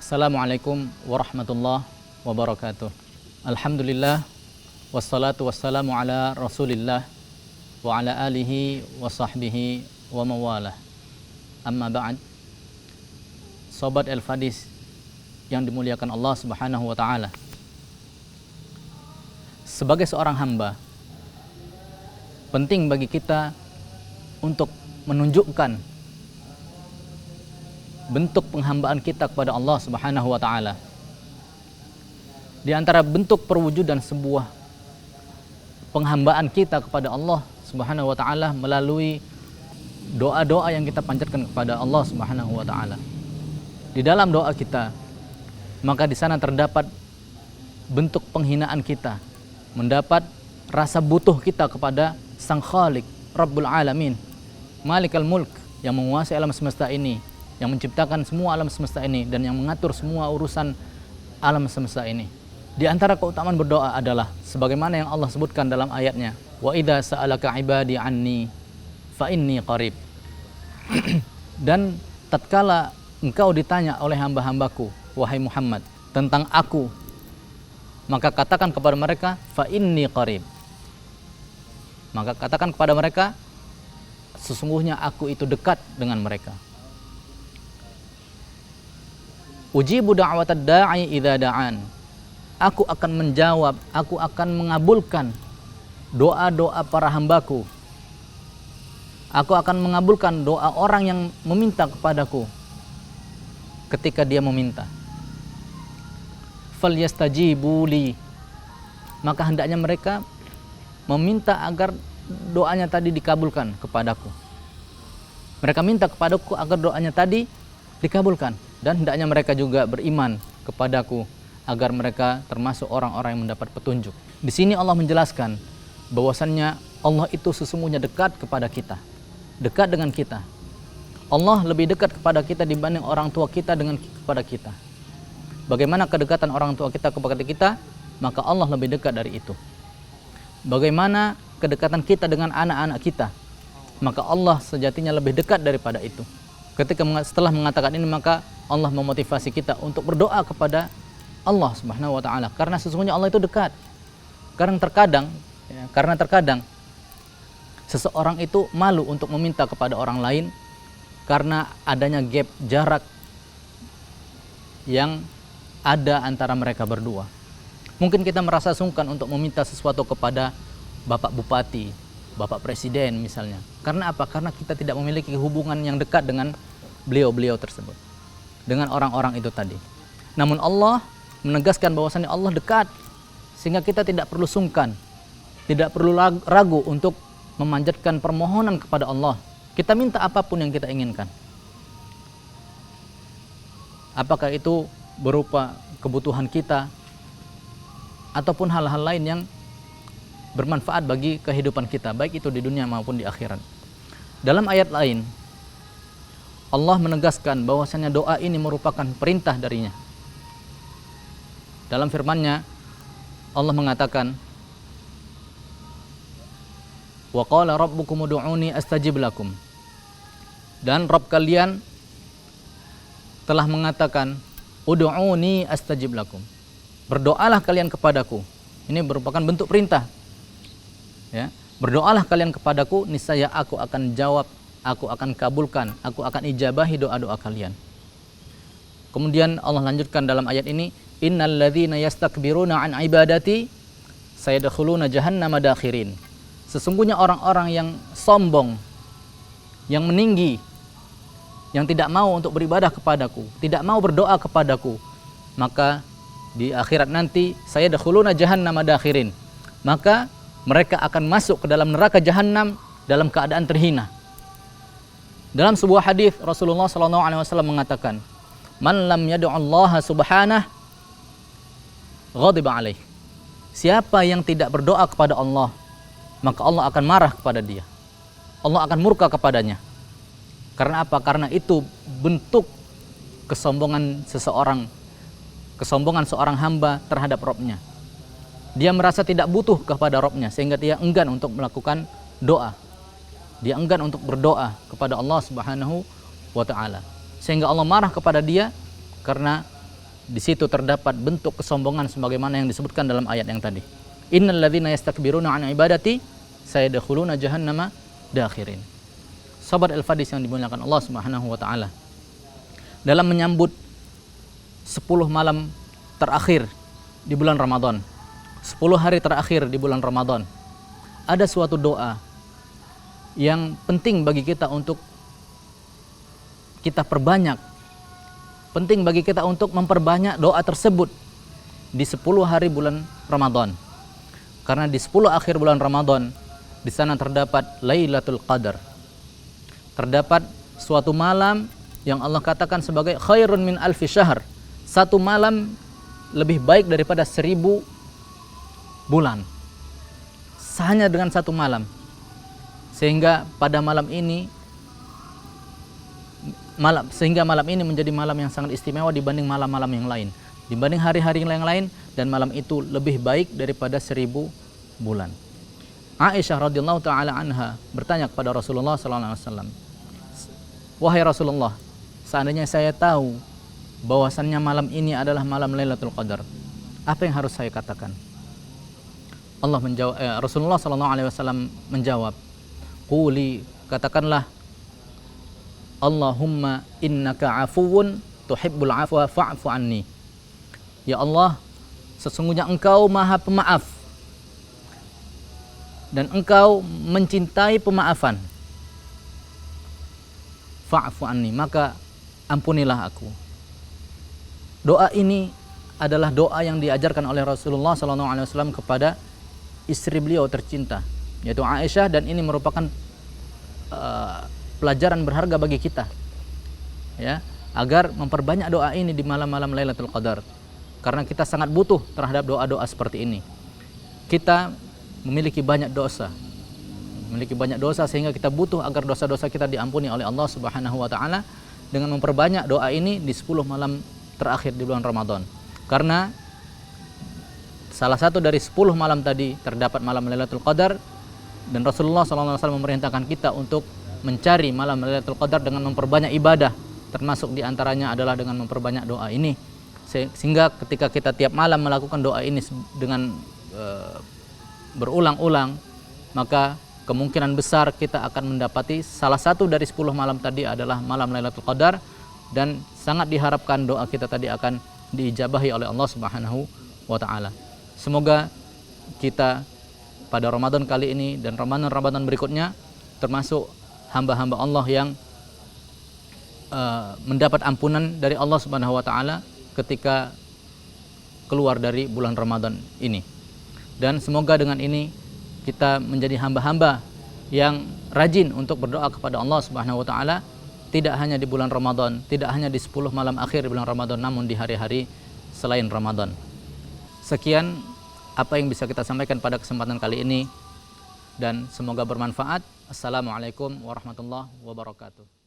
Assalamualaikum warahmatullahi wabarakatuh. Alhamdulillah, wassalatu wassalamu ala rasulillah wa ala alihi wa sahbihi wa mawalah. Amma ba'd. Sobat El-Fadis yang dimuliakan Allah subhanahu wa ta'ala, sebagai seorang hamba, penting bagi kita untuk menunjukkan bentuk penghambaan kita kepada Allah subhanahu wa ta'ala. Di antara bentuk perwujudan sebuah penghambaan kita kepada Allah subhanahu wa ta'ala melalui doa-doa yang kita panjatkan kepada Allah subhanahu wa ta'ala. Di dalam doa kita, maka di sana terdapat bentuk penghinaan kita, mendapat rasa butuh kita kepada Sang Khalik, Rabbul Alamin, Malikal Mulk, yang menguasai alam semesta ini, yang menciptakan semua alam semesta ini, dan yang mengatur semua urusan alam semesta ini. Di antara keutamaan berdoa adalah sebagaimana yang Allah sebutkan dalam ayatnya, wa idza sa'alaka ibadi anni fa inni qarib. Dan tatkala engkau ditanya oleh hamba-hambaku, wahai Muhammad, tentang aku, maka katakan kepada mereka, fa inni qarib. Maka katakan kepada mereka, sesungguhnya aku itu dekat dengan mereka. Ujibu da'watad da'i idza da'an. Aku akan menjawab, aku akan mengabulkan doa-doa para hambaku. Aku akan mengabulkan doa orang yang meminta kepadaku ketika dia meminta. Falyastajibu li. Maka hendaknya mereka meminta agar doanya tadi dikabulkan kepadaku. Mereka minta kepadaku agar doanya tadi dikabulkan, dan hendaknya mereka juga beriman kepadaku agar mereka termasuk orang-orang yang mendapat petunjuk. Di sini Allah menjelaskan bahwasannya Allah itu sesungguhnya dekat kepada kita, dekat dengan kita. Allah lebih dekat kepada kita dibanding orang tua kita kepada kita. Bagaimana kedekatan orang tua kita kepada kita, maka Allah lebih dekat dari itu. Bagaimana kedekatan kita dengan anak-anak kita, maka Allah sejatinya lebih dekat daripada itu. Setelah mengatakan ini, maka Allah memotivasi kita untuk berdoa kepada Allah subhanahu wa ta'ala, karena sesungguhnya Allah itu dekat. Karena terkadang seseorang itu malu untuk meminta kepada orang lain karena adanya gap jarak yang ada antara mereka berdua. Mungkin kita merasa sungkan untuk meminta sesuatu kepada Bapak Bupati, Bapak Presiden misalnya. Karena apa? Karena kita tidak memiliki hubungan yang dekat dengan beliau-beliau tersebut, dengan orang-orang itu tadi. Namun Allah menegaskan bahwasannya Allah dekat, sehingga kita tidak perlu sungkan, tidak perlu ragu untuk memanjatkan permohonan kepada Allah. Kita minta apapun yang kita inginkan. Apakah itu berupa kebutuhan kita ataupun hal-hal lain yang bermanfaat bagi kehidupan kita, baik itu di dunia maupun di akhirat. Dalam ayat lain, Allah menegaskan bahwasannya doa ini merupakan perintah darinya. Dalam firman-Nya, Allah mengatakan, wa qala rabbukum ud'uni astajib lakum. Dan Rabb kalian telah mengatakan, ud'uni astajib lakum. Berdoalah kalian kepadaku. Ini merupakan bentuk perintah. Ya, berdoalah kalian kepadaku, niscaya aku akan jawab, aku akan kabulkan, aku akan ijabahi doa-doa kalian. Kemudian Allah lanjutkan dalam ayat ini, innal ladzina yastakbiruna an ibadati sayadkhuluna jahannama dakhirin. Sesungguhnya orang-orang yang sombong, yang meninggi, yang tidak mau untuk beribadah kepadaku, tidak mau berdoa kepadaku, maka di akhirat nanti sayadkhuluna jahannama dakhirin. Maka mereka akan masuk ke dalam neraka jahanam dalam keadaan terhina. Dalam sebuah hadis Rasulullah SAW mengatakan, man lam yad'ullaha subhanah ghadiba alaih. Siapa yang tidak berdoa kepada Allah, maka Allah akan marah kepada dia. Allah akan murka kepadanya. Karena apa? Karena itu bentuk kesombongan seseorang, kesombongan seorang hamba terhadap Rabb-Nya. Dia merasa tidak butuh kepada Rabb-Nya, sehingga dia enggan untuk melakukan doa. Dia enggan untuk berdoa kepada Allah Subhanahu wa ta'ala, sehingga Allah marah kepada dia karena di situ terdapat bentuk kesombongan sebagaimana yang disebutkan dalam ayat yang tadi. Innal ladzina yastakbiruna an ibadati sayadkhuluna jahannama dakhirin. Sahabat Al-Fadis yang dimuliakan Allah Subhanahu wa taala. Dalam menyambut 10 malam terakhir di bulan Ramadan, 10 hari terakhir di bulan Ramadan, ada suatu doa yang penting bagi kita untuk kita perbanyak. Penting bagi kita untuk memperbanyak doa tersebut di 10 hari bulan Ramadan. Karena di 10 akhir bulan Ramadan, di sana terdapat Lailatul Qadar. Terdapat suatu malam yang Allah katakan sebagai khairun min alfi syahr. Satu malam lebih baik daripada 1000 bulan. Hanya dengan satu malam. Sehingga pada malam ini malam ini menjadi malam yang sangat istimewa dibanding malam-malam yang lain, dibanding hari-hari yang lain, dan malam itu lebih baik daripada 1000 bulan. Aisyah radhiyallahu taala anha bertanya kepada Rasulullah sallallahu alaihi wasallam, "Wahai Rasulullah, seandainya saya tahu bahwasannya malam ini adalah malam Lailatul Qadar, apa yang harus saya katakan?" Rasulullah sallallahu alaihi wasallam menjawab, "Quli, katakanlah, Allahumma innaka afuwun tuhibbul afwa fa'fu anni." Ya Allah, sesungguhnya Engkau Maha Pemaaf dan Engkau mencintai pemaafan. Fa'fu anni, maka ampunilah aku. Doa ini adalah doa yang diajarkan oleh Rasulullah SAW kepada istri beliau tercinta, yaitu Aisyah, dan ini merupakan pelajaran berharga bagi kita, ya, agar memperbanyak doa ini di malam-malam Lailatul Qadar, karena kita sangat butuh terhadap doa-doa seperti ini. Kita memiliki banyak dosa, sehingga kita butuh agar dosa-dosa kita diampuni oleh Allah Subhanahu wa taala dengan memperbanyak doa ini di 10 malam terakhir di bulan Ramadan. Karena salah satu dari 10 malam tadi terdapat malam Lailatul Qadar, dan Rasulullah SAW memerintahkan kita untuk mencari malam Lailatul Qadar dengan memperbanyak ibadah, termasuk diantaranya adalah dengan memperbanyak doa ini, sehingga ketika kita tiap malam melakukan doa ini dengan berulang-ulang, maka kemungkinan besar kita akan mendapati salah satu dari 10 malam tadi adalah malam Lailatul Qadar, dan sangat diharapkan doa kita tadi akan diijabahi oleh Allah Subhanahu wa taala. Semoga kita pada Ramadan kali ini dan Ramadan berikutnya termasuk hamba-hamba Allah yang mendapat ampunan dari Allah Subhanahu wa taala ketika keluar dari bulan Ramadan ini. Dan semoga dengan ini kita menjadi hamba-hamba yang rajin untuk berdoa kepada Allah Subhanahu wa taala, tidak hanya di bulan Ramadan, tidak hanya di 10 malam akhir di bulan Ramadan, namun di hari-hari selain Ramadan. Sekian apa yang bisa kita sampaikan pada kesempatan kali ini, dan semoga bermanfaat. Assalamualaikum warahmatullahi wabarakatuh.